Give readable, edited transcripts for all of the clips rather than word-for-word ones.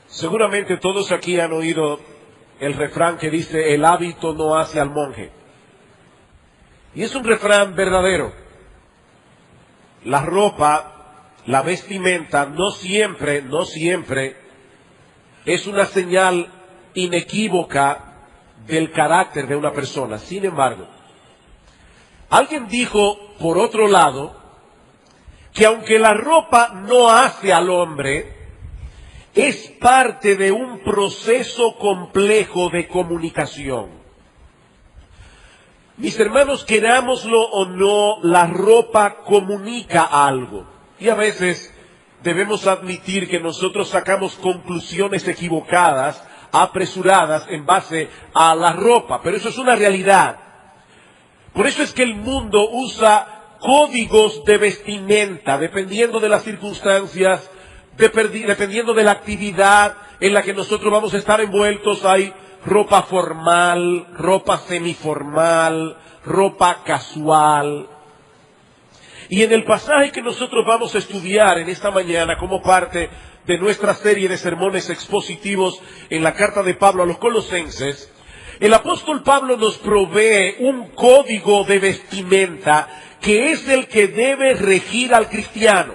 Seguramente todos aquí han oído el refrán que dice: el hábito no hace al monje. Y es un refrán verdadero. La ropa, la vestimenta, no siempre es una señal inequívoca del carácter de una persona. Sin embargo, alguien dijo, por otro lado, que aunque la ropa no hace al hombre, es parte de un proceso complejo de comunicación. Mis hermanos, querámoslo o no, la ropa comunica algo. Y a veces debemos admitir que nosotros sacamos conclusiones equivocadas, apresuradas, en base a la ropa. Pero eso es una realidad. Por eso es que el mundo usa códigos de vestimenta, dependiendo de las circunstancias, dependiendo de la actividad en la que nosotros vamos a estar envueltos. Hay ropa formal, ropa semiformal, ropa casual. Y en el pasaje que nosotros vamos a estudiar en esta mañana como parte de nuestra serie de sermones expositivos en la carta de Pablo a los Colosenses, el apóstol Pablo nos provee un código de vestimenta que es el que debe regir al cristiano.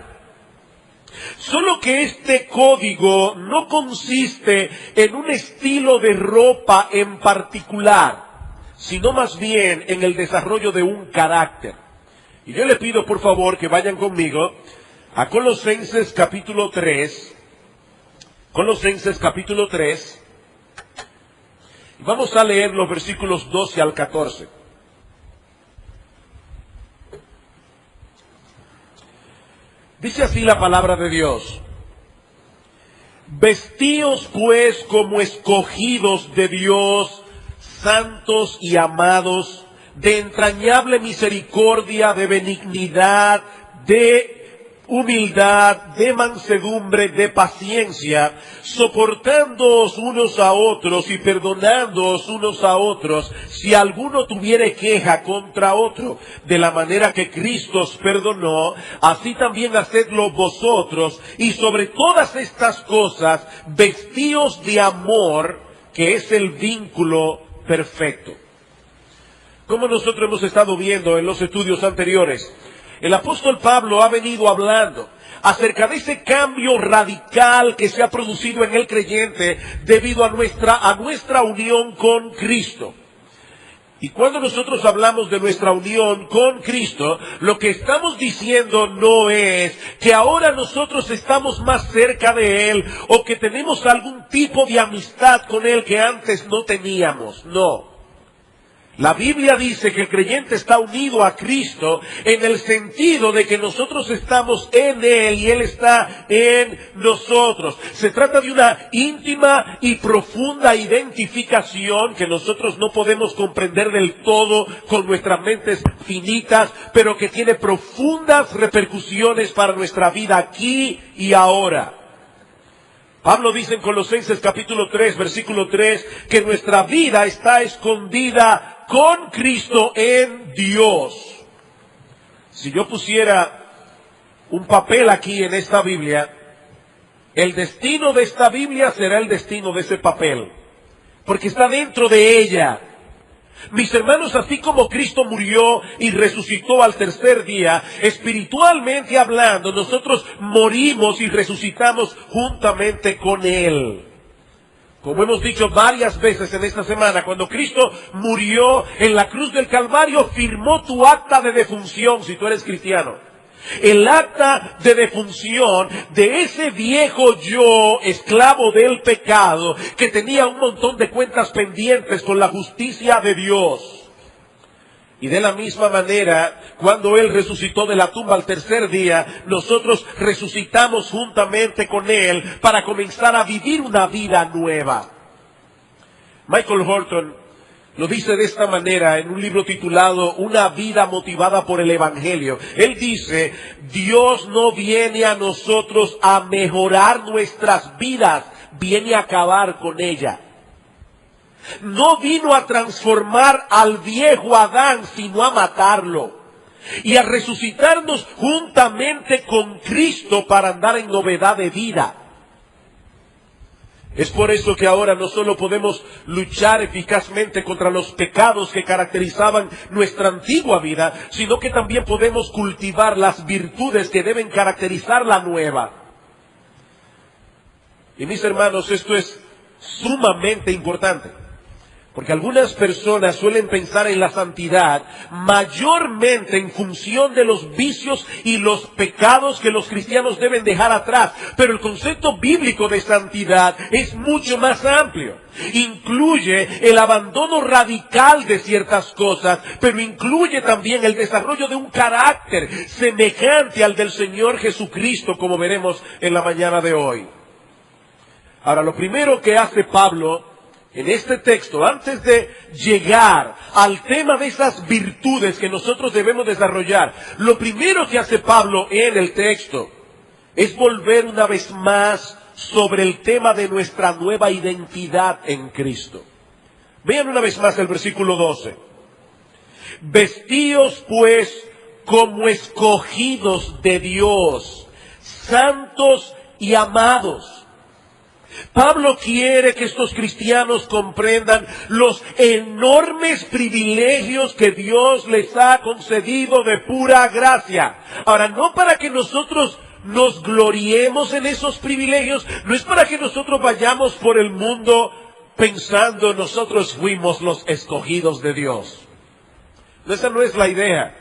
Solo que este código no consiste en un estilo de ropa en particular, sino más bien en el desarrollo de un carácter. Y yo le pido por favor que vayan conmigo a Colosenses capítulo 3. Colosenses capítulo 3. Y vamos a leer los versículos 12 al 14. Dice así la palabra de Dios: vestíos pues como escogidos de Dios, santos y amados, de entrañable misericordia, de benignidad, de humildad, de mansedumbre, de paciencia, soportándoos unos a otros y perdonándoos unos a otros, si alguno tuviere queja contra otro, de la manera que Cristo os perdonó, así también hacedlo vosotros, y sobre todas estas cosas, vestíos de amor, que es el vínculo perfecto. Como nosotros hemos estado viendo en los estudios anteriores, el apóstol Pablo ha venido hablando acerca de ese cambio radical que se ha producido en el creyente debido a nuestra unión con Cristo. Y cuando nosotros hablamos de nuestra unión con Cristo, lo que estamos diciendo no es que ahora nosotros estamos más cerca de Él o que tenemos algún tipo de amistad con Él que antes no teníamos. No. La Biblia dice que el creyente está unido a Cristo en el sentido de que nosotros estamos en Él y Él está en nosotros. Se trata de una íntima y profunda identificación que nosotros no podemos comprender del todo con nuestras mentes finitas, pero que tiene profundas repercusiones para nuestra vida aquí y ahora. Pablo dice en Colosenses capítulo 3, versículo 3, que nuestra vida está escondida con Cristo en Dios. Si yo pusiera un papel aquí en esta Biblia, el destino de esta Biblia será el destino de ese papel, porque está dentro de ella. Mis hermanos, así como Cristo murió y resucitó al tercer día, espiritualmente hablando, nosotros morimos y resucitamos juntamente con Él. Como hemos dicho varias veces en esta semana, cuando Cristo murió en la cruz del Calvario, firmó tu acta de defunción si tú eres cristiano. El acta de defunción de ese viejo yo, esclavo del pecado, que tenía un montón de cuentas pendientes con la justicia de Dios. Y de la misma manera, cuando Él resucitó de la tumba al tercer día, nosotros resucitamos juntamente con Él para comenzar a vivir una vida nueva. Michael Horton lo dice de esta manera en un libro titulado Una vida motivada por el Evangelio. Él dice: Dios no viene a nosotros a mejorar nuestras vidas, viene a acabar con ella. No vino a transformar al viejo Adán, sino a matarlo. Y a resucitarnos juntamente con Cristo para andar en novedad de vida. Es por eso que ahora no solo podemos luchar eficazmente contra los pecados que caracterizaban nuestra antigua vida, sino que también podemos cultivar las virtudes que deben caracterizar la nueva. Y mis hermanos, esto es sumamente importante, porque algunas personas suelen pensar en la santidad mayormente en función de los vicios y los pecados que los cristianos deben dejar atrás. Pero el concepto bíblico de santidad es mucho más amplio. Incluye el abandono radical de ciertas cosas, pero incluye también el desarrollo de un carácter semejante al del Señor Jesucristo, como veremos en la mañana de hoy. Ahora, lo primero que hace Pablo en este texto, antes de llegar al tema de esas virtudes que nosotros debemos desarrollar, lo primero que hace Pablo en el texto es volver una vez más sobre el tema de nuestra nueva identidad en Cristo. Vean una vez más el versículo 12. Vestíos pues como escogidos de Dios, santos y amados. Pablo quiere que estos cristianos comprendan los enormes privilegios que Dios les ha concedido de pura gracia. Ahora, no para que nosotros nos gloriemos en esos privilegios, no es para que nosotros vayamos por el mundo pensando nosotros fuimos los escogidos de Dios. Esa no es la idea.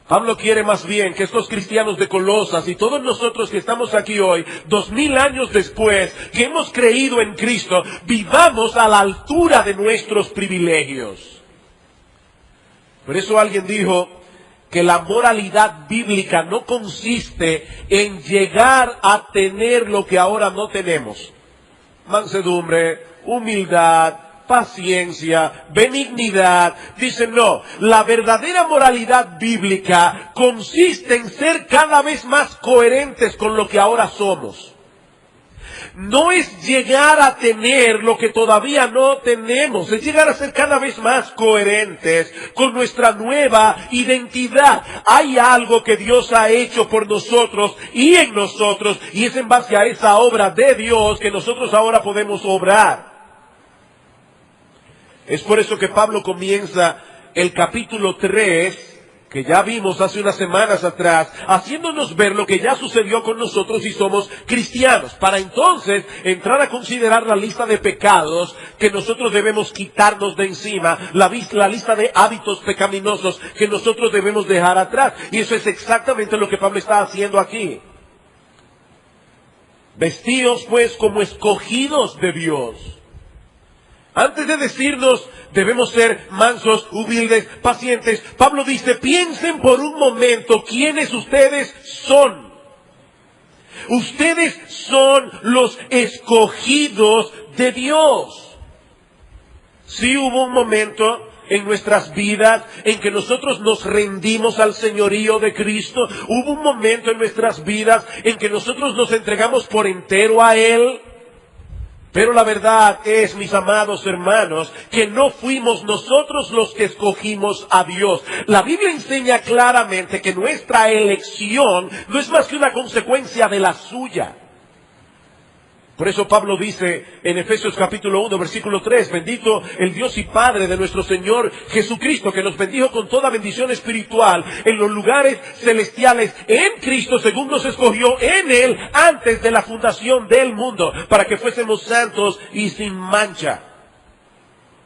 Pablo quiere más bien que estos cristianos de Colosas y todos nosotros que estamos aquí hoy, 2000 años después, que hemos creído en Cristo, vivamos a la altura de nuestros privilegios. Por eso alguien dijo que la moralidad bíblica no consiste en llegar a tener lo que ahora no tenemos. Mansedumbre, humildad, paciencia, benignidad. Dicen no, la verdadera moralidad bíblica consiste en ser cada vez más coherentes con lo que ahora somos. No es llegar a tener lo que todavía no tenemos, es llegar a ser cada vez más coherentes con nuestra nueva identidad. Hay algo que Dios ha hecho por nosotros y en nosotros, y es en base a esa obra de Dios que nosotros ahora podemos obrar. Es por eso que Pablo comienza el capítulo 3, que ya vimos hace unas semanas atrás, haciéndonos ver lo que ya sucedió con nosotros y somos cristianos, para entonces entrar a considerar la lista de pecados que nosotros debemos quitarnos de encima, la lista de hábitos pecaminosos que nosotros debemos dejar atrás. Y eso es exactamente lo que Pablo está haciendo aquí. Vestíos pues como escogidos de Dios. Antes de decirnos, debemos ser mansos, humildes, pacientes, Pablo dice, piensen por un momento quiénes ustedes son. Ustedes son los escogidos de Dios. Sí hubo un momento en nuestras vidas en que nosotros nos rendimos al señorío de Cristo. Hubo un momento en nuestras vidas en que nosotros nos entregamos por entero a Él. Pero la verdad es, mis amados hermanos, que no fuimos nosotros los que escogimos a Dios. La Biblia enseña claramente que nuestra elección no es más que una consecuencia de la suya. Por eso Pablo dice en Efesios capítulo 1, versículo 3, bendito el Dios y Padre de nuestro Señor Jesucristo, que nos bendijo con toda bendición espiritual en los lugares celestiales en Cristo, según nos escogió en Él antes de la fundación del mundo, para que fuésemos santos y sin mancha.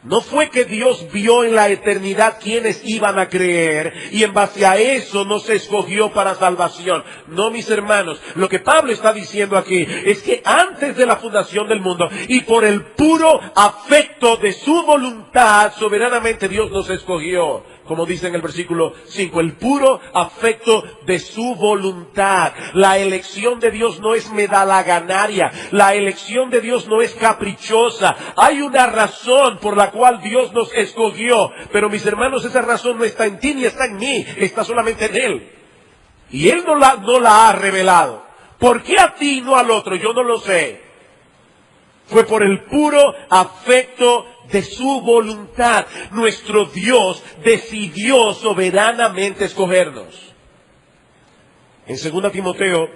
No fue que Dios vio en la eternidad quienes iban a creer y en base a eso nos escogió para salvación. No, mis hermanos, lo que Pablo está diciendo aquí es que antes de la fundación del mundo y por el puro afecto de su voluntad, soberanamente Dios nos escogió. Como dice en el versículo 5, el puro afecto de su voluntad. La elección de Dios no es medalaganaria. La elección de Dios no es caprichosa. Hay una razón por la cual Dios nos escogió. Pero mis hermanos, esa razón no está en ti ni está en mí. Está solamente en Él. Y Él no la ha revelado. ¿Por qué a ti y no al otro? Yo no lo sé. Fue por el puro afecto de su voluntad. Nuestro Dios decidió soberanamente escogernos. En 2 Timoteo,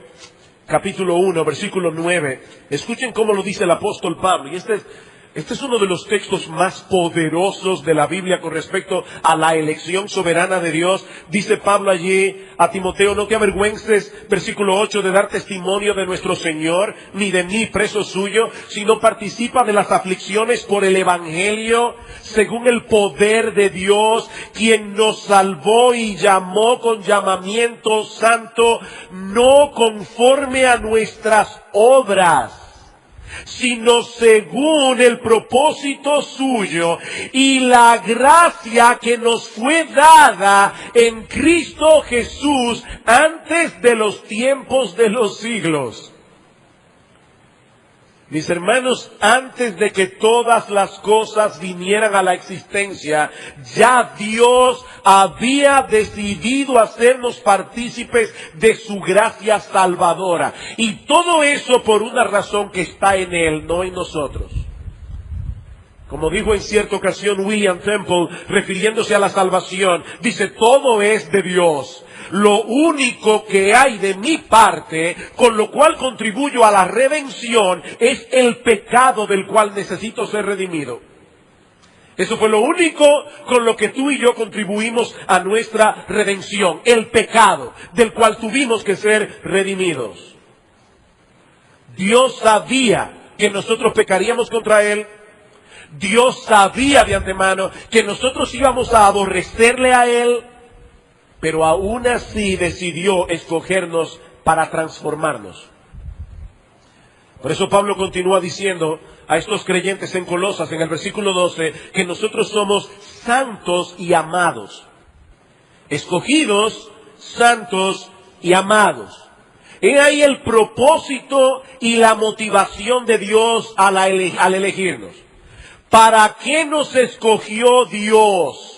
capítulo 1, versículo 9. Escuchen cómo lo dice el apóstol Pablo. Y este es uno de los textos más poderosos de la Biblia con respecto a la elección soberana de Dios. Dice Pablo allí a Timoteo: no te avergüences, versículo 8, de dar testimonio de nuestro Señor, ni de mí, preso suyo, sino participa de las aflicciones por el Evangelio, según el poder de Dios, quien nos salvó y llamó con llamamiento santo, no conforme a nuestras obras, sino según el propósito suyo y la gracia que nos fue dada en Cristo Jesús antes de los tiempos de los siglos. Mis hermanos, antes de que todas las cosas vinieran a la existencia, ya Dios había decidido hacernos partícipes de su gracia salvadora. Y todo eso por una razón que está en Él, no en nosotros. Como dijo en cierta ocasión William Temple, refiriéndose a la salvación, dice: todo es de Dios. Lo único que hay de mi parte, con lo cual contribuyo a la redención, es el pecado del cual necesito ser redimido. Eso fue lo único con lo que tú y yo contribuimos a nuestra redención, el pecado del cual tuvimos que ser redimidos. Dios sabía que nosotros pecaríamos contra Él. Dios sabía de antemano que nosotros íbamos a aborrecerle a Él, pero aún así decidió escogernos para transformarnos. Por eso Pablo continúa diciendo a estos creyentes en Colosas, en el versículo 12, que nosotros somos santos y amados. Escogidos, santos y amados. He ahí el propósito y la motivación de Dios al elegirnos. ¿Para qué nos escogió Dios?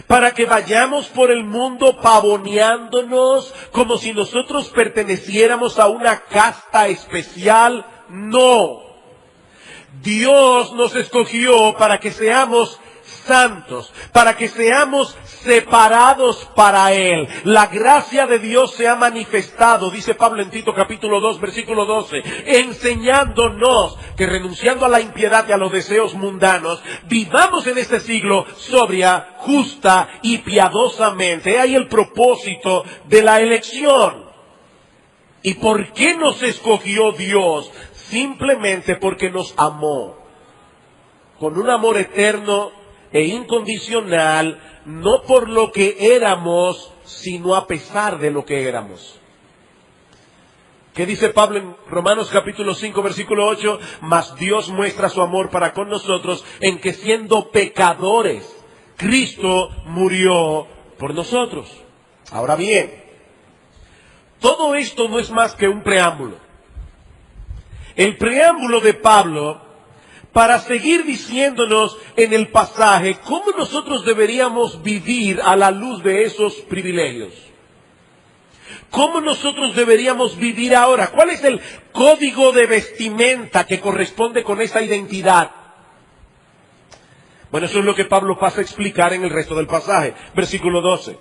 ¿Para que vayamos por el mundo pavoneándonos como si nosotros perteneciéramos a una casta especial? No. Dios nos escogió para que seamos santos, para que seamos separados para Él. La gracia de Dios se ha manifestado, dice Pablo en Tito capítulo 2, versículo 12, enseñándonos que renunciando a la impiedad y a los deseos mundanos, vivamos en este siglo sobria, justa y piadosamente. Hay el propósito de la elección. ¿Y por qué nos escogió Dios? Simplemente porque nos amó con un amor eterno e incondicional, no por lo que éramos, sino a pesar de lo que éramos. ¿Qué dice Pablo en Romanos capítulo 5, versículo 8? Mas Dios muestra su amor para con nosotros en que siendo pecadores, Cristo murió por nosotros. Ahora bien, todo esto no es más que un preámbulo. El preámbulo de Pablo para seguir diciéndonos en el pasaje cómo nosotros deberíamos vivir a la luz de esos privilegios. ¿Cómo nosotros deberíamos vivir ahora? ¿Cuál es el código de vestimenta que corresponde con esa identidad? Bueno, eso es lo que Pablo pasa a explicar en el resto del pasaje. Versículo 12.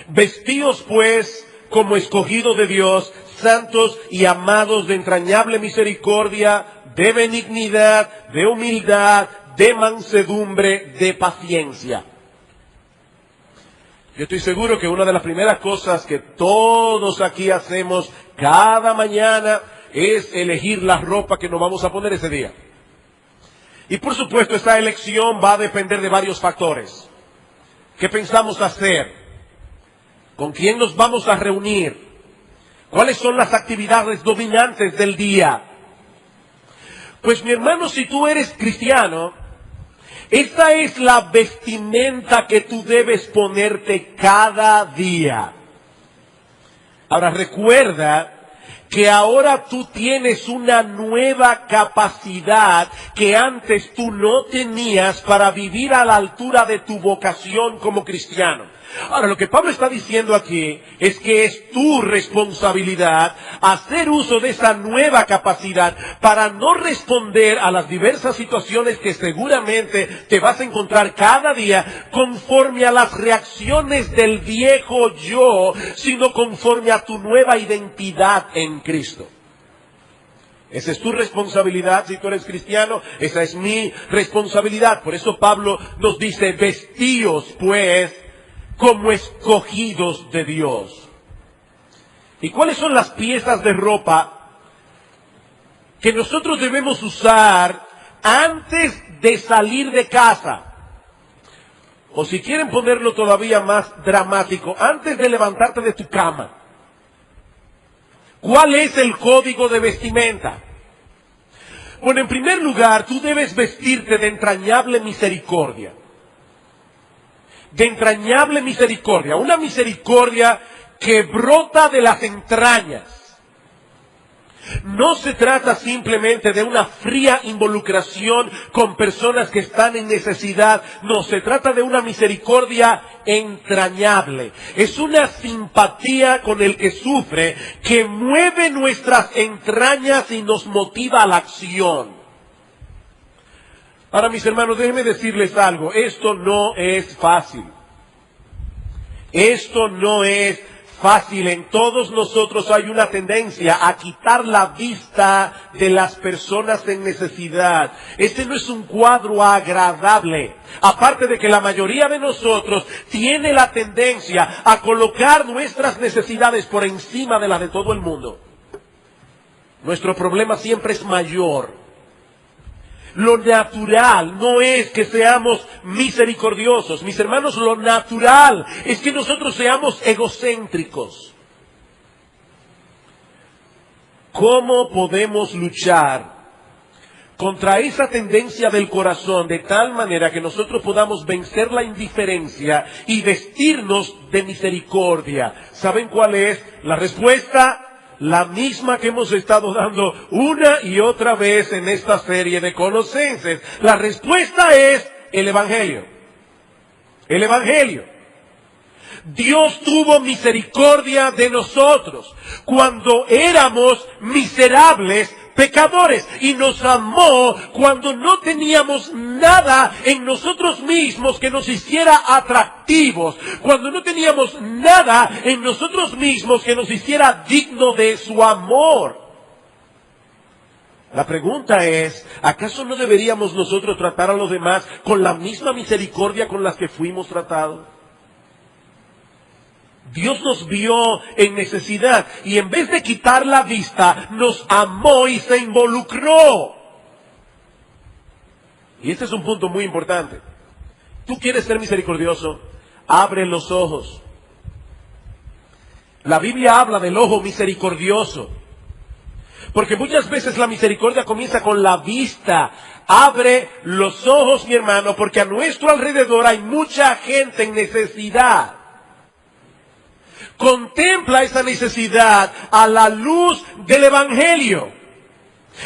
Vestíos pues como escogidos de Dios, santos y amados de entrañable misericordia, de benignidad, de humildad, de mansedumbre, de paciencia. Yo estoy seguro que una de las primeras cosas que todos aquí hacemos cada mañana es elegir la ropa que nos vamos a poner ese día. Y por supuesto esta elección va a depender de varios factores. ¿Qué pensamos hacer? ¿Con quién nos vamos a reunir? ¿Cuáles son las actividades dominantes del día? Pues mi hermano, si tú eres cristiano, esta es la vestimenta que tú debes ponerte cada día. Ahora recuerda que ahora tú tienes una nueva capacidad que antes tú no tenías para vivir a la altura de tu vocación como cristiano. Ahora, lo que Pablo está diciendo aquí es que es tu responsabilidad hacer uso de esa nueva capacidad para no responder a las diversas situaciones que seguramente te vas a encontrar cada día conforme a las reacciones del viejo yo, sino conforme a tu nueva identidad en Cristo. Esa es tu responsabilidad si tú eres cristiano, esa es mi responsabilidad. Por eso Pablo nos dice, vestíos pues como escogidos de Dios. ¿Y cuáles son las piezas de ropa que nosotros debemos usar antes de salir de casa? O si quieren ponerlo todavía más dramático, antes de levantarte de tu cama. ¿Cuál es el código de vestimenta? Bueno, en primer lugar, tú debes vestirte de entrañable misericordia. De entrañable misericordia, una misericordia que brota de las entrañas. No se trata simplemente de una fría involucración con personas que están en necesidad, no, se trata de una misericordia entrañable. Es una simpatía con el que sufre que mueve nuestras entrañas y nos motiva a la acción. Ahora, mis hermanos, déjenme decirles algo. Esto no es fácil. Esto no es fácil. En todos nosotros hay una tendencia a quitar la vista de las personas en necesidad. Este no es un cuadro agradable. Aparte de que la mayoría de nosotros tiene la tendencia a colocar nuestras necesidades por encima de las de todo el mundo. Nuestro problema siempre es mayor. Lo natural no es que seamos misericordiosos. Mis hermanos, lo natural es que nosotros seamos egocéntricos. ¿Cómo podemos luchar contra esa tendencia del corazón de tal manera que nosotros podamos vencer la indiferencia y vestirnos de misericordia? ¿Saben cuál es la respuesta? La misma que hemos estado dando una y otra vez en esta serie de Colosenses. La respuesta es el Evangelio. El Evangelio. Dios tuvo misericordia de nosotros cuando éramos miserables pecadores y nos amó cuando no teníamos nada en nosotros mismos que nos hiciera atractivos, cuando no teníamos nada en nosotros mismos que nos hiciera digno de su amor. La pregunta es, ¿acaso no deberíamos nosotros tratar a los demás con la misma misericordia con la que fuimos tratados? Dios nos vio en necesidad y en vez de quitar la vista, nos amó y se involucró. Y este es un punto muy importante. ¿Tú quieres ser misericordioso? Abre los ojos. La Biblia habla del ojo misericordioso. Porque muchas veces la misericordia comienza con la vista. Abre los ojos, mi hermano, porque a nuestro alrededor hay mucha gente en necesidad. Contempla esa necesidad a la luz del Evangelio,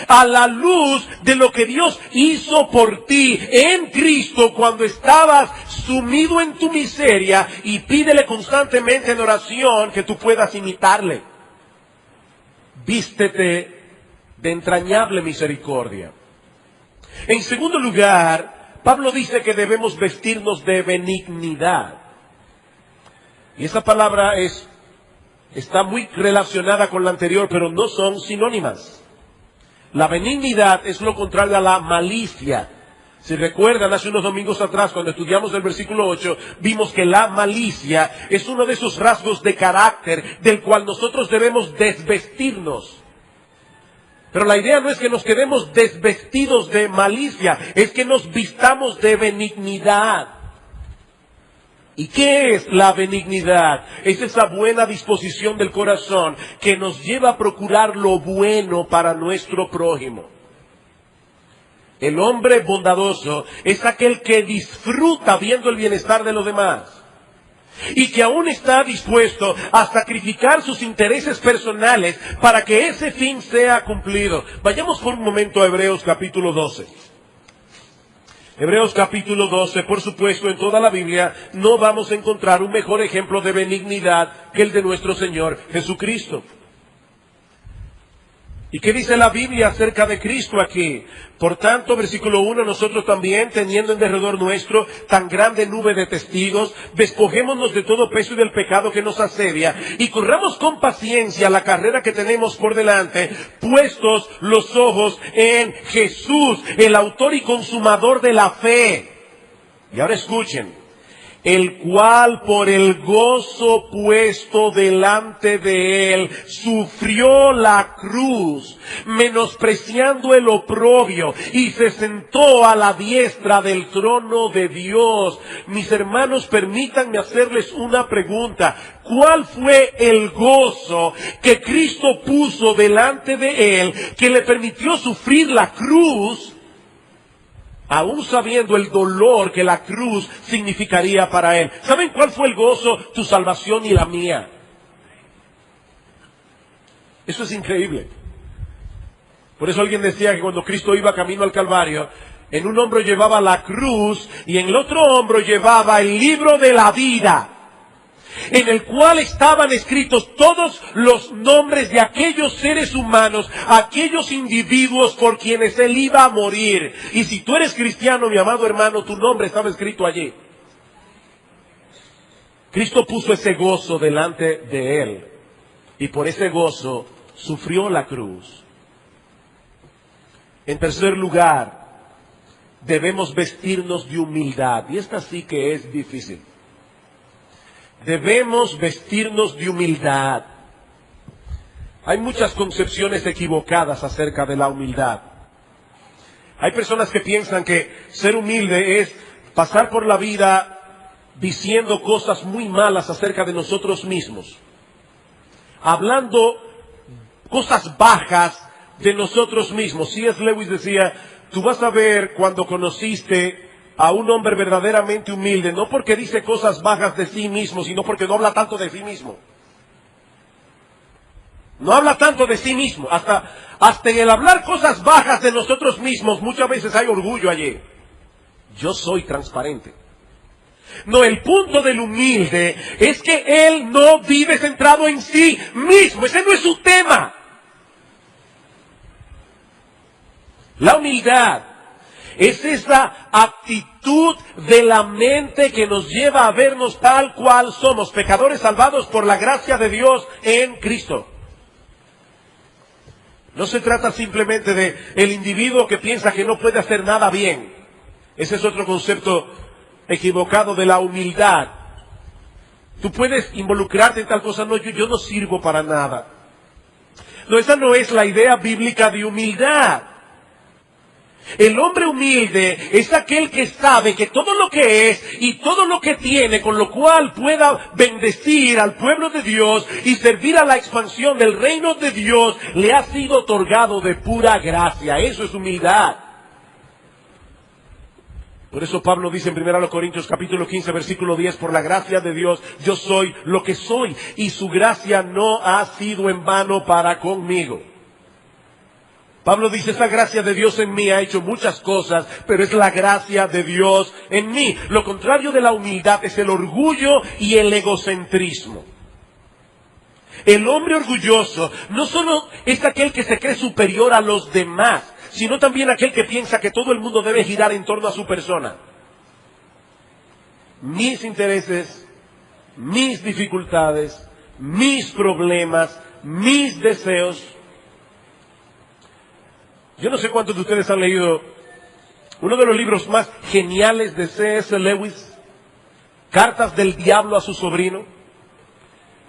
a la luz de lo que Dios hizo por ti en Cristo cuando estabas sumido en tu miseria, y pídele constantemente en oración que tú puedas imitarle. Vístete de entrañable misericordia. En segundo lugar, Pablo dice que debemos vestirnos de benignidad. Y esa palabra está muy relacionada con la anterior, pero no son sinónimas. La benignidad es lo contrario a la malicia. Si recuerdan, hace unos domingos atrás, cuando estudiamos el versículo 8, vimos que la malicia es uno de esos rasgos de carácter del cual nosotros debemos desvestirnos. Pero la idea no es que nos quedemos desvestidos de malicia, es que nos vistamos de benignidad. ¿Y qué es la benignidad? Es esa buena disposición del corazón que nos lleva a procurar lo bueno para nuestro prójimo. El hombre bondadoso es aquel que disfruta viendo el bienestar de los demás y que aún está dispuesto a sacrificar sus intereses personales para que ese fin sea cumplido. Vayamos por un momento a Hebreos capítulo 12. Hebreos capítulo 12, por supuesto, en toda la Biblia no vamos a encontrar un mejor ejemplo de benignidad que el de nuestro Señor Jesucristo. ¿Y qué dice la Biblia acerca de Cristo aquí? Por tanto, versículo 1, nosotros también, teniendo en derredor nuestro tan grande nube de testigos, despojémonos de todo peso y del pecado que nos asedia, y corramos con paciencia la carrera que tenemos por delante, puestos los ojos en Jesús, el autor y consumador de la fe. Y ahora escuchen. El cual por el gozo puesto delante de él sufrió la cruz, menospreciando el oprobio, y se sentó a la diestra del trono de Dios. Mis hermanos, permítanme hacerles una pregunta. ¿Cuál fue el gozo que Cristo puso delante de él, que le permitió sufrir la cruz, aún sabiendo el dolor que la cruz significaría para él? ¿Saben cuál fue el gozo? Tu salvación y la mía. Eso es increíble. Por eso alguien decía que cuando Cristo iba camino al Calvario, en un hombro llevaba la cruz y en el otro hombro llevaba el libro de la vida, en el cual estaban escritos todos los nombres de aquellos seres humanos, aquellos individuos por quienes él iba a morir. Y si tú eres cristiano, mi amado hermano, tu nombre estaba escrito allí. Cristo puso ese gozo delante de él, y por ese gozo sufrió la cruz. En tercer lugar, debemos vestirnos de humildad, y esta sí que es difícil. Debemos vestirnos de humildad. Hay muchas concepciones equivocadas acerca de la humildad. Hay personas que piensan que ser humilde es pasar por la vida diciendo cosas muy malas acerca de nosotros mismos, hablando cosas bajas de nosotros mismos. C.S. Lewis decía, tú vas a ver cuando conociste a un hombre verdaderamente humilde, no porque dice cosas bajas de sí mismo, sino porque no habla tanto de sí mismo. No habla tanto de sí mismo. Hasta en el hablar cosas bajas de nosotros mismos, muchas veces hay orgullo allí. Yo soy transparente. No, el punto del humilde es que él no vive centrado en sí mismo. Ese no es su tema. La humildad es esa actitud de la mente que nos lleva a vernos tal cual somos, pecadores salvados por la gracia de Dios en Cristo. No se trata simplemente de el individuo que piensa que no puede hacer nada bien. Ese es otro concepto equivocado de la humildad. Tú puedes involucrarte en tal cosa, no, yo no sirvo para nada. No, esa no es la idea bíblica de humildad. El hombre humilde es aquel que sabe que todo lo que es y todo lo que tiene, con lo cual pueda bendecir al pueblo de Dios y servir a la expansión del reino de Dios, le ha sido otorgado de pura gracia. Eso es humildad. Por eso Pablo dice en 1 Corintios capítulo 15, versículo 10, por la gracia de Dios yo soy lo que soy, y su gracia no ha sido en vano para conmigo. Pablo dice, esa gracia de Dios en mí ha hecho muchas cosas, pero es la gracia de Dios en mí. Lo contrario de la humildad es el orgullo y el egocentrismo. El hombre orgulloso no solo es aquel que se cree superior a los demás, sino también aquel que piensa que todo el mundo debe girar en torno a su persona. Mis intereses, mis dificultades, mis problemas, mis deseos. Yo no sé cuántos de ustedes han leído uno de los libros más geniales de C.S. Lewis, Cartas del Diablo a su sobrino.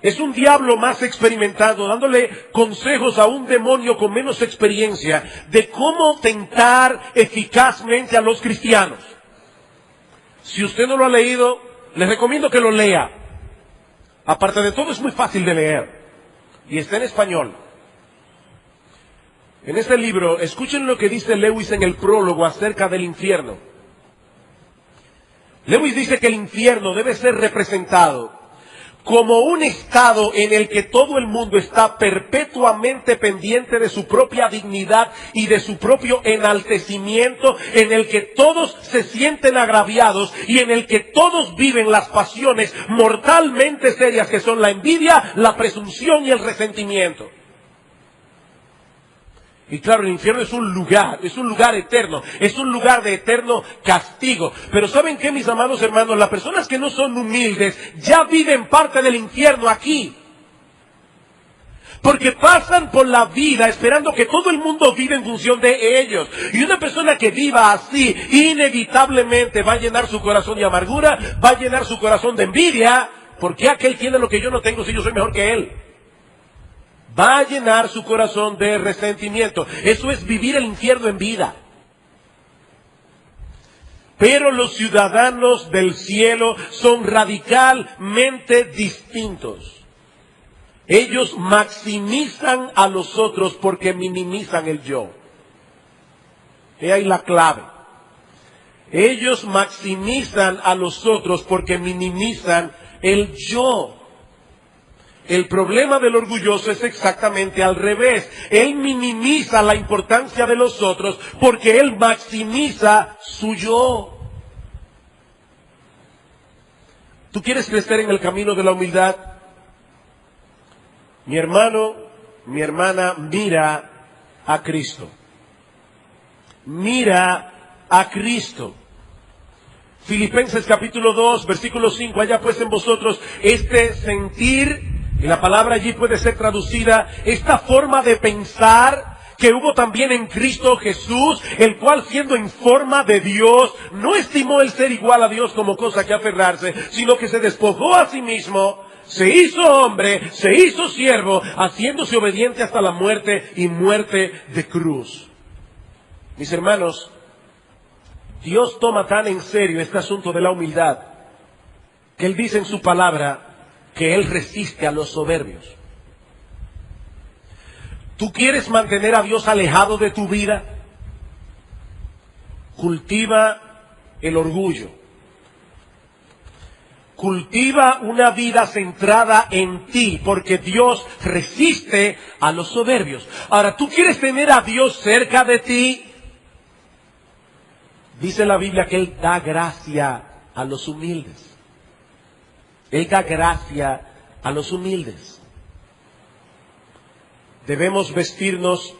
Es un diablo más experimentado, dándole consejos a un demonio con menos experiencia de cómo tentar eficazmente a los cristianos. Si usted no lo ha leído, les recomiendo que lo lea. Aparte de todo, es muy fácil de leer y está en español. En este libro, escuchen lo que dice Lewis en el prólogo acerca del infierno. Lewis dice que el infierno debe ser representado como un estado en el que todo el mundo está perpetuamente pendiente de su propia dignidad y de su propio enaltecimiento, en el que todos se sienten agraviados y en el que todos viven las pasiones mortalmente serias que son la envidia, la presunción y el resentimiento. Y claro, el infierno es un lugar eterno, es un lugar de eterno castigo. Pero ¿saben qué, mis amados hermanos? Las personas que no son humildes ya viven parte del infierno aquí. Porque pasan por la vida esperando que todo el mundo viva en función de ellos. Y una persona que viva así, inevitablemente va a llenar su corazón de amargura, va a llenar su corazón de envidia. ¿Por qué aquel tiene lo que yo no tengo si yo soy mejor que él? Va a llenar su corazón de resentimiento. Eso es vivir el infierno en vida. Pero los ciudadanos del cielo son radicalmente distintos. Ellos maximizan a los otros porque minimizan el yo. He ahí la clave. Ellos maximizan a los otros porque minimizan el yo. El problema del orgulloso es exactamente al revés. Él minimiza la importancia de los otros porque él maximiza su yo. ¿Tú quieres crecer en el camino de la humildad? Mi hermano, mi hermana, mira a Cristo. Mira a Cristo. Filipenses capítulo 2, versículo 5. Haya pues en vosotros este sentir. Y la palabra allí puede ser traducida, esta forma de pensar que hubo también en Cristo Jesús, el cual siendo en forma de Dios, no estimó el ser igual a Dios como cosa que aferrarse, sino que se despojó a sí mismo, se hizo hombre, se hizo siervo, haciéndose obediente hasta la muerte y muerte de cruz. Mis hermanos, Dios toma tan en serio este asunto de la humildad, que Él dice en su palabra, que Él resiste a los soberbios. ¿Tú quieres mantener a Dios alejado de tu vida? Cultiva el orgullo. Cultiva una vida centrada en ti, porque Dios resiste a los soberbios. Ahora, ¿tú quieres tener a Dios cerca de ti? Dice la Biblia que Él da gracia a los humildes. Él da gracia a los humildes. Debemos vestirnos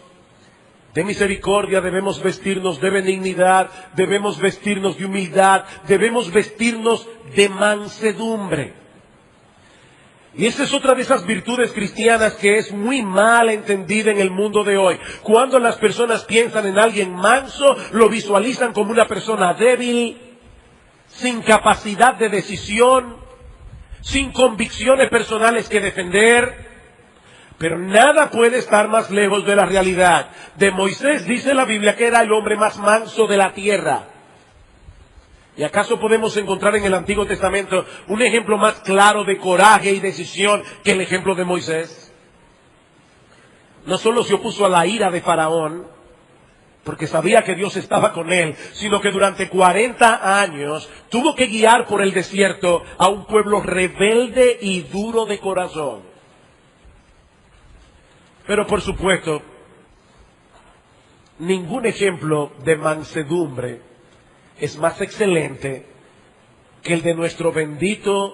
de misericordia, debemos vestirnos de benignidad, debemos vestirnos de humildad, debemos vestirnos de mansedumbre. Y esa es otra de esas virtudes cristianas que es muy mal entendida en el mundo de hoy. Cuando las personas piensan en alguien manso, lo visualizan como una persona débil, sin capacidad de decisión, sin convicciones personales que defender, pero nada puede estar más lejos de la realidad. De Moisés dice la Biblia que era el hombre más manso de la tierra. ¿Y acaso podemos encontrar en el Antiguo Testamento un ejemplo más claro de coraje y decisión que el ejemplo de Moisés? No solo se opuso a la ira de Faraón, porque sabía que Dios estaba con él, sino que durante 40 años tuvo que guiar por el desierto a un pueblo rebelde y duro de corazón. Pero por supuesto, ningún ejemplo de mansedumbre es más excelente que el de nuestro bendito,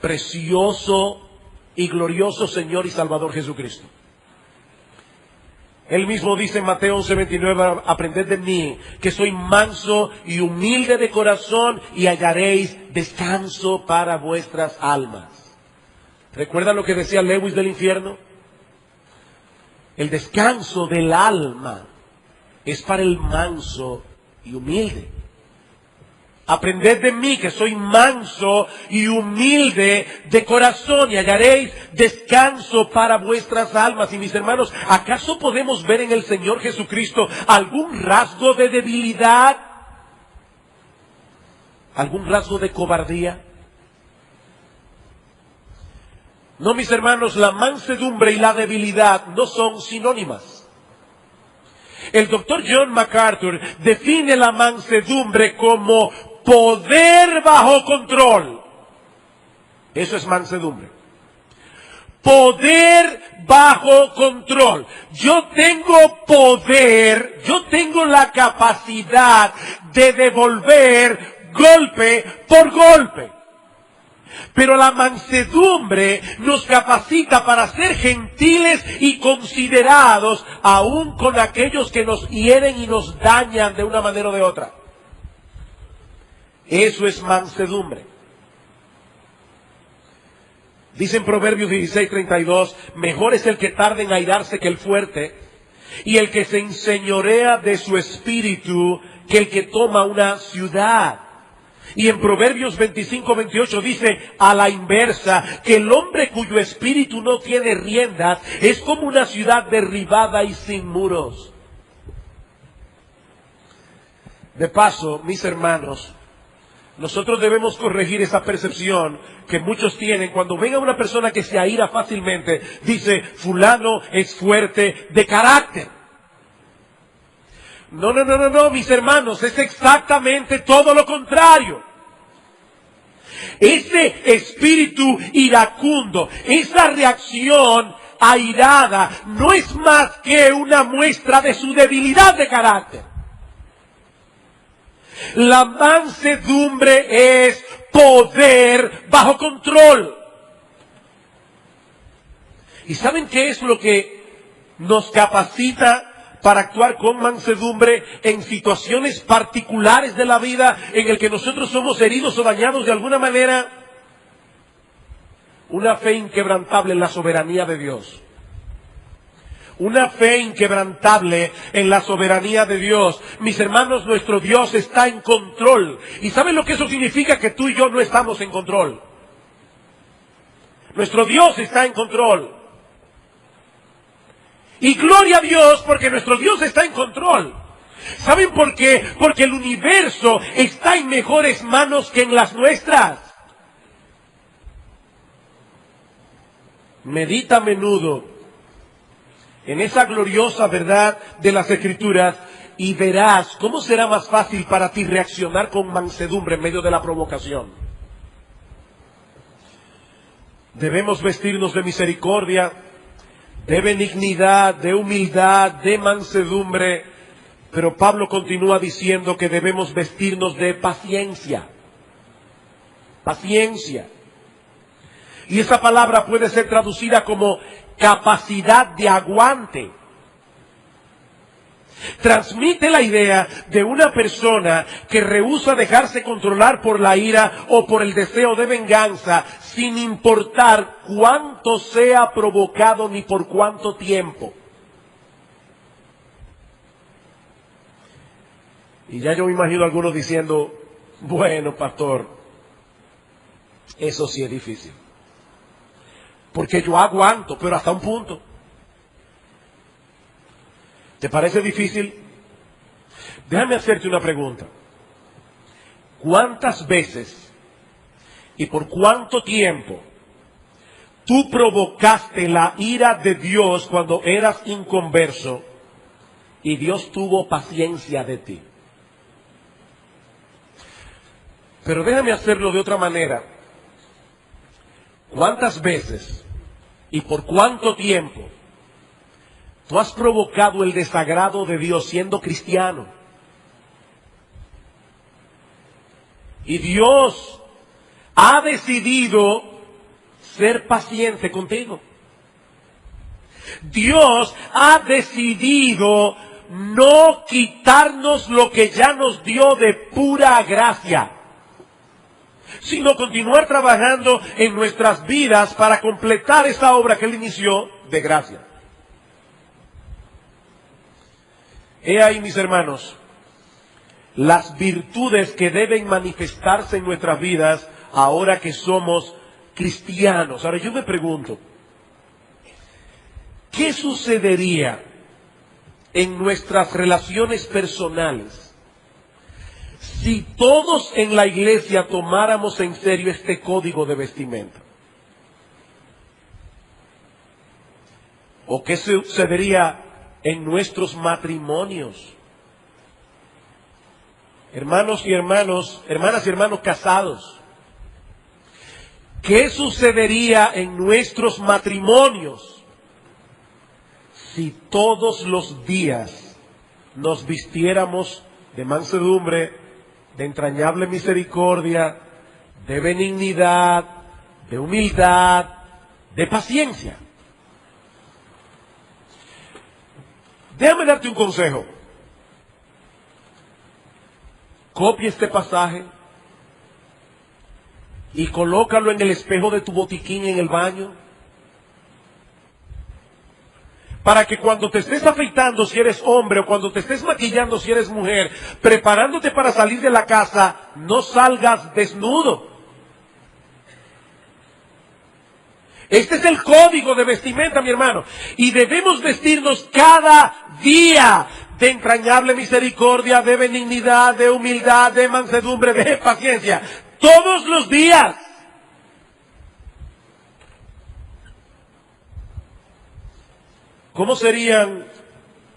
precioso y glorioso Señor y Salvador Jesucristo. Él mismo dice en Mateo 11:29, aprended de mí, que soy manso y humilde de corazón, y hallaréis descanso para vuestras almas. ¿Recuerdan lo que decía Lewis del infierno? El descanso del alma es para el manso y humilde. Aprended de mí, que soy manso y humilde de corazón, y hallaréis descanso para vuestras almas. Y mis hermanos, ¿acaso podemos ver en el Señor Jesucristo algún rasgo de debilidad? ¿Algún rasgo de cobardía? No, mis hermanos, la mansedumbre y la debilidad no son sinónimas. El doctor John MacArthur define la mansedumbre como poder bajo control. Eso es mansedumbre. Poder bajo control. Yo tengo poder, yo tengo la capacidad de devolver golpe por golpe. Pero la mansedumbre nos capacita para ser gentiles y considerados aún con aquellos que nos hieren y nos dañan de una manera o de otra. Eso es mansedumbre. Dice en Proverbios 16:32, mejor es el que tarda en airarse que el fuerte, y el que se enseñorea de su espíritu que el que toma una ciudad. Y en Proverbios 25:28 dice a la inversa, que el hombre cuyo espíritu no tiene riendas es como una ciudad derribada y sin muros. De paso, mis hermanos, nosotros debemos corregir esa percepción que muchos tienen cuando ven a una persona que se aira fácilmente, dice, fulano es fuerte de carácter. No, mis hermanos, es exactamente todo lo contrario. Ese espíritu iracundo, esa reacción airada, no es más que una muestra de su debilidad de carácter. La mansedumbre es poder bajo control. ¿Y saben qué es lo que nos capacita para actuar con mansedumbre en situaciones particulares de la vida en el que nosotros somos heridos o dañados de alguna manera? Una fe inquebrantable en la soberanía de Dios. Una fe inquebrantable en la soberanía de Dios. Mis hermanos, nuestro Dios está en control. ¿Y saben lo que eso significa? Que tú y yo no estamos en control. Nuestro Dios está en control. Y gloria a Dios porque nuestro Dios está en control. ¿Saben por qué? Porque el universo está en mejores manos que en las nuestras. Medita a menudo en esa gloriosa verdad de las Escrituras y verás cómo será más fácil para ti reaccionar con mansedumbre en medio de la provocación. Debemos vestirnos de misericordia, de benignidad, de humildad, de mansedumbre, pero Pablo continúa diciendo que debemos vestirnos de paciencia. Paciencia. Y esa palabra puede ser traducida como capacidad de aguante. Transmite la idea de una persona que rehúsa dejarse controlar por la ira o por el deseo de venganza, sin importar cuánto sea provocado ni por cuánto tiempo. Y ya yo me imagino a algunos diciendo, bueno, pastor, eso sí es difícil. Porque yo aguanto, pero hasta un punto. ¿Te parece difícil? Déjame hacerte una pregunta. ¿Cuántas veces y por cuánto tiempo tú provocaste la ira de Dios cuando eras inconverso y Dios tuvo paciencia de ti? Pero déjame hacerlo de otra manera. ¿Cuántas veces y por cuánto tiempo tú has provocado el desagrado de Dios siendo cristiano? Y Dios ha decidido ser paciente contigo. Dios ha decidido no quitarnos lo que ya nos dio de pura gracia, sino continuar trabajando en nuestras vidas para completar esa obra que Él inició de gracia. He ahí, mis hermanos, las virtudes que deben manifestarse en nuestras vidas ahora que somos cristianos. Ahora yo me pregunto, ¿qué sucedería en nuestras relaciones personales si todos en la iglesia tomáramos en serio este código de vestimenta? ¿O qué sucedería en nuestros matrimonios? Hermanos y hermanas y hermanos casados, ¿Qué sucedería en nuestros matrimonios si todos los días nos vistiéramos de mansedumbre, de entrañable misericordia, de benignidad, de humildad, de paciencia? Déjame darte un consejo. Copia este pasaje y colócalo en el espejo de tu botiquín en el baño, para que cuando te estés afeitando si eres hombre o cuando te estés maquillando si eres mujer, preparándote para salir de la casa, no salgas desnudo. Este es el código de vestimenta, mi hermano, y debemos vestirnos cada día de entrañable misericordia, de benignidad, de humildad, de mansedumbre, de paciencia, todos los días. ¿Cómo serían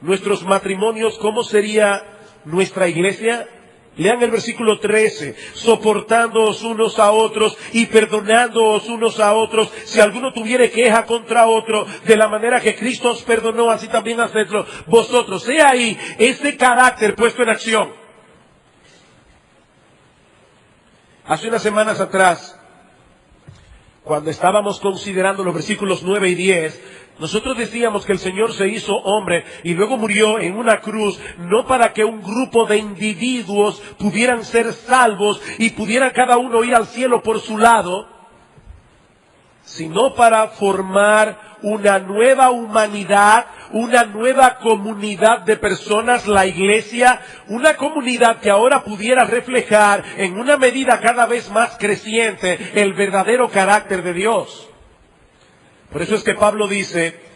nuestros matrimonios? ¿Cómo sería nuestra iglesia? Lean el versículo 13, soportándoos unos a otros y perdonándoos unos a otros, si alguno tuviere queja contra otro, de la manera que Cristo os perdonó, así también hacedlo vosotros. He ahí este carácter puesto en acción. Hace unas semanas atrás, cuando estábamos considerando los versículos 9 y 10, nosotros decíamos que el Señor se hizo hombre y luego murió en una cruz, no para que un grupo de individuos pudieran ser salvos y pudieran cada uno ir al cielo por su lado, sino para formar una nueva humanidad, una nueva comunidad de personas, la iglesia, una comunidad que ahora pudiera reflejar en una medida cada vez más creciente el verdadero carácter de Dios. Por eso es que Pablo dice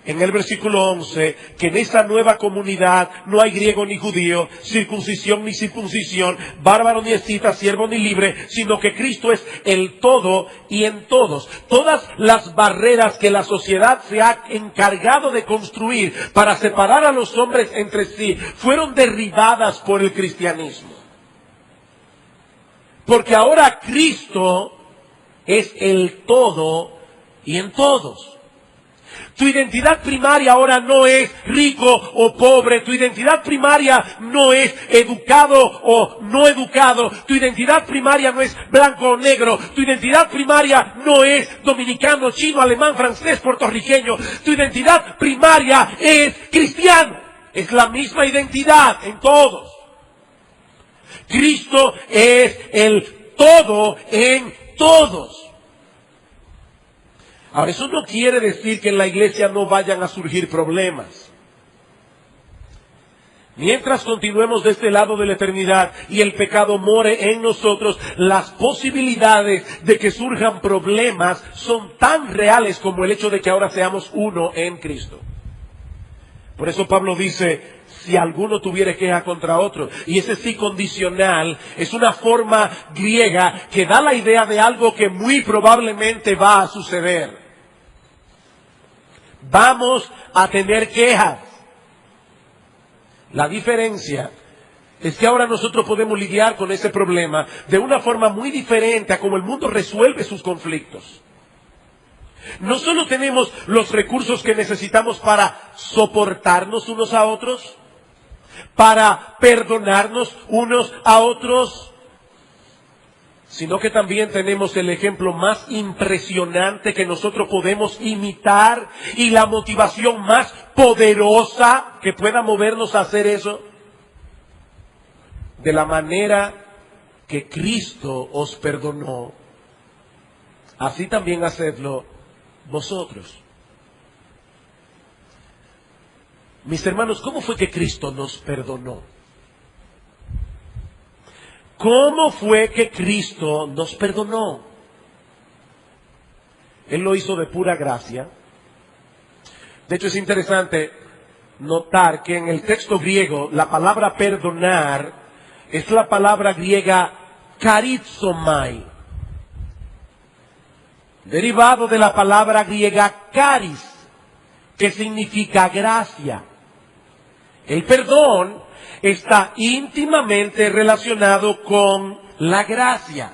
en el versículo 11 que en esta nueva comunidad no hay griego ni judío, circuncisión ni circuncisión, bárbaro ni escita, siervo ni libre, sino que Cristo es el todo y en todos. Todas las barreras que la sociedad se ha encargado de construir para separar a los hombres entre sí fueron derribadas por el cristianismo. Porque ahora Cristo es el todo y en todos. Tu identidad primaria ahora no es rico o pobre. Tu identidad primaria no es educado o no educado. Tu identidad primaria no es blanco o negro. Tu identidad primaria no es dominicano, chino, alemán, francés, puertorriqueño. Tu identidad primaria es cristiano. Es la misma identidad en todos. Cristo es el todo en todos. Ahora, eso no quiere decir que en la iglesia no vayan a surgir problemas. Mientras continuemos de este lado de la eternidad y el pecado more en nosotros, las posibilidades de que surjan problemas son tan reales como el hecho de que ahora seamos uno en Cristo. Por eso Pablo dice, si alguno tuviere queja contra otro, y ese sí condicional es una forma griega que da la idea de algo que muy probablemente va a suceder. Vamos a tener quejas. La diferencia es que ahora nosotros podemos lidiar con ese problema de una forma muy diferente a como el mundo resuelve sus conflictos. No solo tenemos los recursos que necesitamos para soportarnos unos a otros, para perdonarnos unos a otros, sino que también tenemos el ejemplo más impresionante que nosotros podemos imitar y la motivación más poderosa que pueda movernos a hacer eso. De la manera que Cristo os perdonó, así también hacedlo vosotros. Mis hermanos, ¿cómo fue que Cristo nos perdonó? ¿Cómo fue que Cristo nos perdonó? Él lo hizo de pura gracia. De hecho, es interesante notar que en el texto griego la palabra perdonar es la palabra griega charizomai, derivado de la palabra griega charis, que significa gracia. El perdón está íntimamente relacionado con la gracia.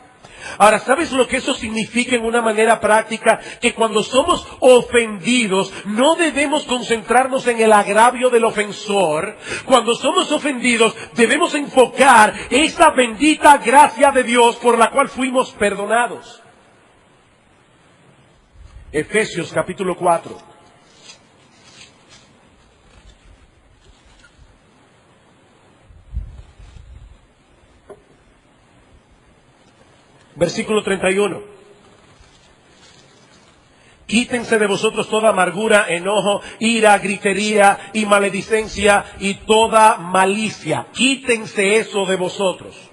Ahora, ¿sabes lo que eso significa en una manera práctica? Que cuando somos ofendidos, no debemos concentrarnos en el agravio del ofensor. Cuando somos ofendidos, debemos enfocar esa bendita gracia de Dios por la cual fuimos perdonados. Efesios capítulo 4. Versículo 31. Quítense de vosotros toda amargura, enojo, ira, gritería y maledicencia y toda malicia. Quítense eso de vosotros.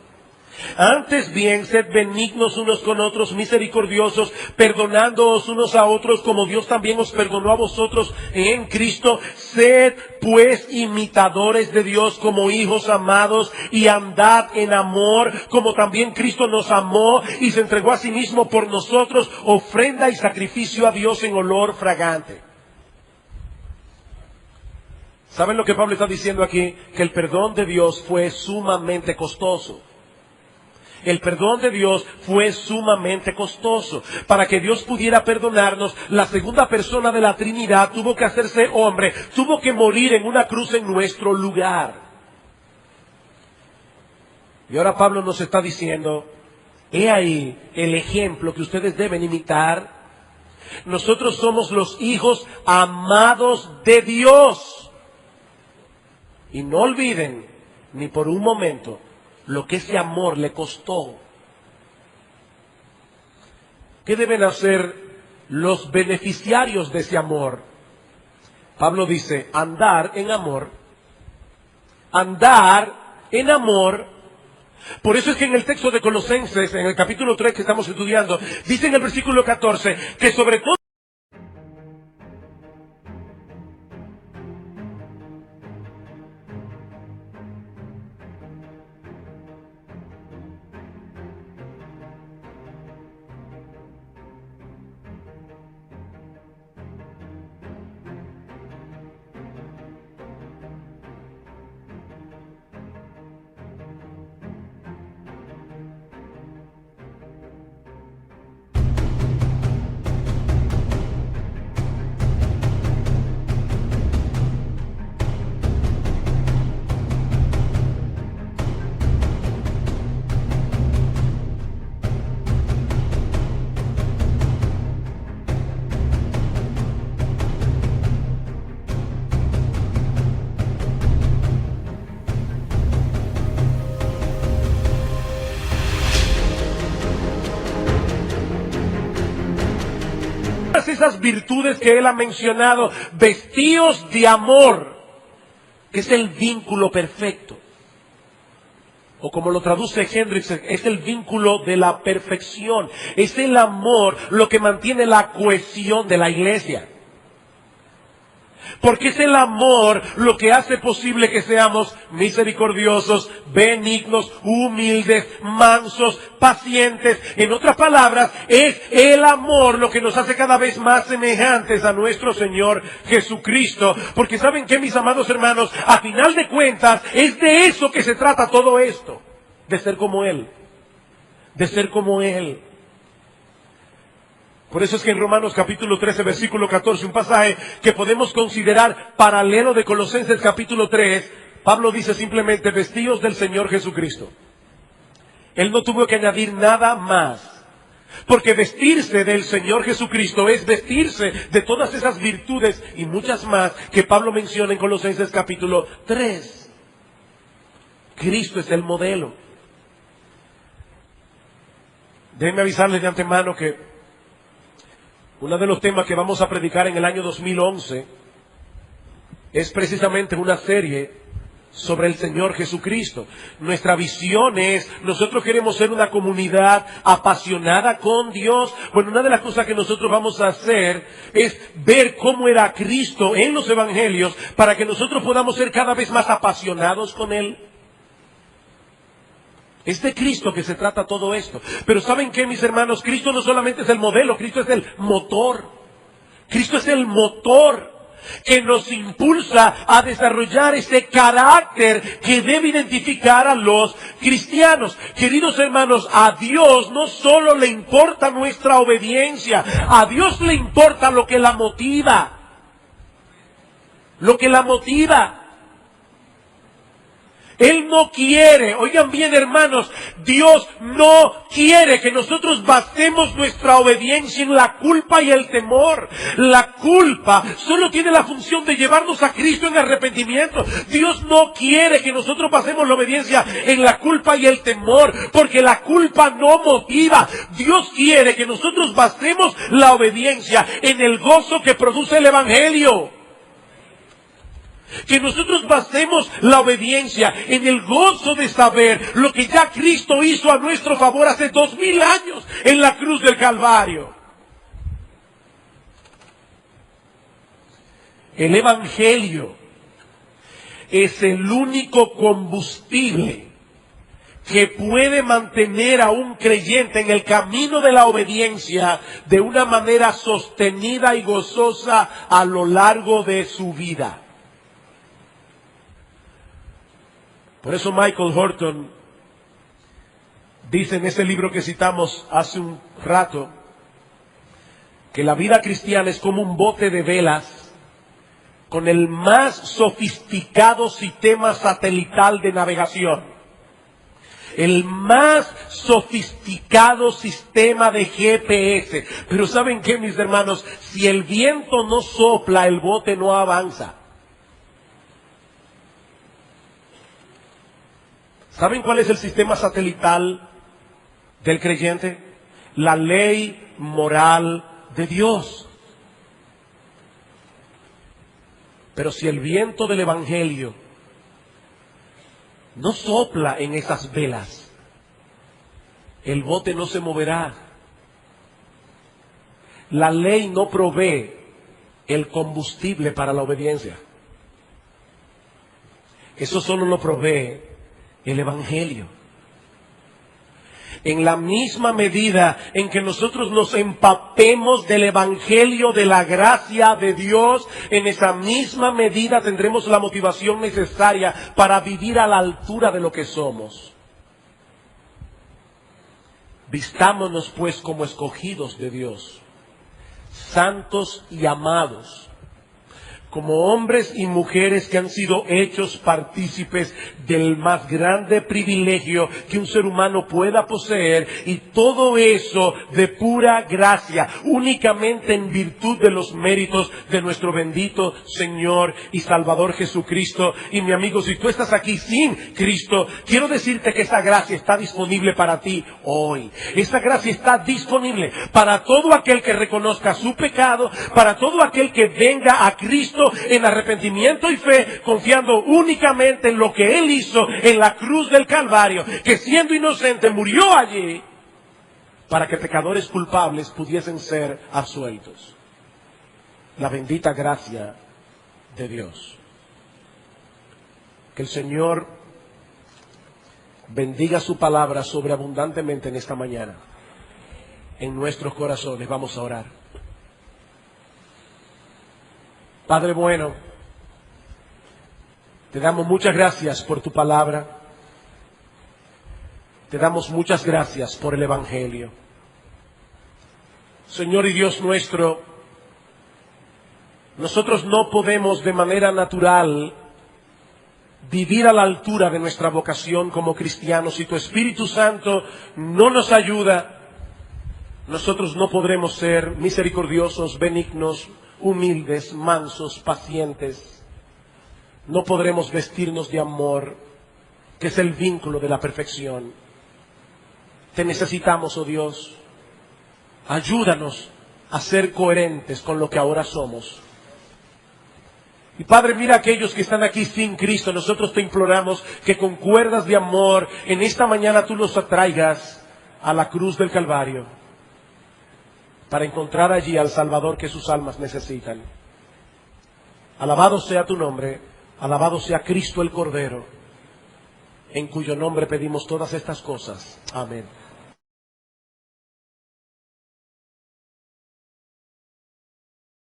Antes bien, sed benignos unos con otros, misericordiosos, perdonándoos unos a otros, como Dios también os perdonó a vosotros en Cristo. Sed pues imitadores de Dios como hijos amados, y andad en amor, como también Cristo nos amó y se entregó a sí mismo por nosotros, ofrenda y sacrificio a Dios en olor fragante. ¿Saben lo que Pablo está diciendo aquí? Que el perdón de Dios fue sumamente costoso. El perdón de Dios fue sumamente costoso. Para que Dios pudiera perdonarnos, la segunda persona de la Trinidad tuvo que hacerse hombre, tuvo que morir en una cruz en nuestro lugar. Y ahora Pablo nos está diciendo, he ahí el ejemplo que ustedes deben imitar. Nosotros somos los hijos amados de Dios. Y no olviden, ni por un momento, lo que ese amor le costó. ¿Qué deben hacer los beneficiarios de ese amor? Pablo dice, andar en amor. Andar en amor. Por eso es que en el texto de Colosenses, en el capítulo 3 que estamos estudiando, dice en el versículo 14, que sobre todo esas virtudes que él ha mencionado, vestidos de amor, que es el vínculo perfecto. O como lo traduce Hendricks, es el vínculo de la perfección. Es el amor lo que mantiene la cohesión de la iglesia. Porque es el amor lo que hace posible que seamos misericordiosos, benignos, humildes, mansos, pacientes. En otras palabras, es el amor lo que nos hace cada vez más semejantes a nuestro Señor Jesucristo. Porque ¿saben qué, mis amados hermanos? A final de cuentas, es de eso que se trata todo esto. De ser como Él. De ser como Él. Por eso es que en Romanos capítulo 13, versículo 14, un pasaje que podemos considerar paralelo de Colosenses capítulo 3, Pablo dice simplemente, vestidos del Señor Jesucristo. Él no tuvo que añadir nada más. Porque vestirse del Señor Jesucristo es vestirse de todas esas virtudes y muchas más que Pablo menciona en Colosenses capítulo 3. Cristo es el modelo. Déjenme avisarles de antemano que uno de los temas que vamos a predicar en el año 2011 es precisamente una serie sobre el Señor Jesucristo. Nuestra visión es, nosotros queremos ser una comunidad apasionada con Dios. Bueno, una de las cosas que nosotros vamos a hacer es ver cómo era Cristo en los evangelios para que nosotros podamos ser cada vez más apasionados con Él. Es de Cristo que se trata todo esto. Pero ¿saben qué, mis hermanos? Cristo no solamente es el modelo, Cristo es el motor. Cristo es el motor que nos impulsa a desarrollar ese carácter que debe identificar a los cristianos. Queridos hermanos, a Dios no solo le importa nuestra obediencia, a Dios le importa lo que la motiva. Lo que la motiva. Él no quiere, oigan bien hermanos, Dios no quiere que nosotros basemos nuestra obediencia en la culpa y el temor. La culpa solo tiene la función de llevarnos a Cristo en arrepentimiento. Dios no quiere que nosotros basemos la obediencia en la culpa y el temor, porque la culpa no motiva. Dios quiere que nosotros basemos la obediencia en el gozo que produce el Evangelio. Que nosotros basemos la obediencia en el gozo de saber lo que ya Cristo hizo a nuestro favor hace 2000 años en la cruz del Calvario. El Evangelio es el único combustible que puede mantener a un creyente en el camino de la obediencia de una manera sostenida y gozosa a lo largo de su vida. Por eso Michael Horton dice en ese libro que citamos hace un rato, que la vida cristiana es como un bote de velas con el más sofisticado sistema satelital de navegación. El más sofisticado sistema de GPS. Pero ¿saben qué, mis hermanos? Si el viento no sopla, el bote no avanza. ¿Saben cuál es el sistema satelital del creyente? La ley moral de Dios. Pero si el viento del Evangelio no sopla en esas velas, el bote no se moverá. La ley no provee el combustible para la obediencia. Eso solo lo provee el Evangelio. En la misma medida en que nosotros nos empapemos del Evangelio de la gracia de Dios, en esa misma medida tendremos la motivación necesaria para vivir a la altura de lo que somos. Vistámonos pues como escogidos de Dios, santos y amados, como hombres y mujeres que han sido hechos partícipes del más grande privilegio que un ser humano pueda poseer, y todo eso de pura gracia, únicamente en virtud de los méritos de nuestro bendito Señor y Salvador Jesucristo. Y mi amigo, si tú estás aquí sin Cristo, quiero decirte que esa gracia está disponible para ti hoy. Esa gracia está disponible para todo aquel que reconozca su pecado, para todo aquel que venga a Cristo en arrepentimiento y fe, confiando únicamente en lo que Él hizo en la cruz del Calvario, que siendo inocente murió allí para que pecadores culpables pudiesen ser absueltos. La bendita gracia de Dios. Que el Señor bendiga su palabra sobreabundantemente en esta mañana en nuestros corazones. Vamos a orar. Padre bueno, te damos muchas gracias por tu palabra. Te damos muchas gracias por el Evangelio. Señor y Dios nuestro, nosotros no podemos de manera natural vivir a la altura de nuestra vocación como cristianos. Si tu Espíritu Santo no nos ayuda, nosotros no podremos ser misericordiosos, benignos, humildes, mansos, pacientes. No podremos vestirnos de amor, que es el vínculo de la perfección. Te necesitamos, oh Dios. Ayúdanos a ser coherentes con lo que ahora somos. Y Padre, mira a aquellos que están aquí sin Cristo. Nosotros te imploramos que con cuerdas de amor en esta mañana tú los atraigas a la cruz del Calvario, para encontrar allí al Salvador que sus almas necesitan. Alabado sea tu nombre, alabado sea Cristo el Cordero, en cuyo nombre pedimos todas estas cosas. Amén.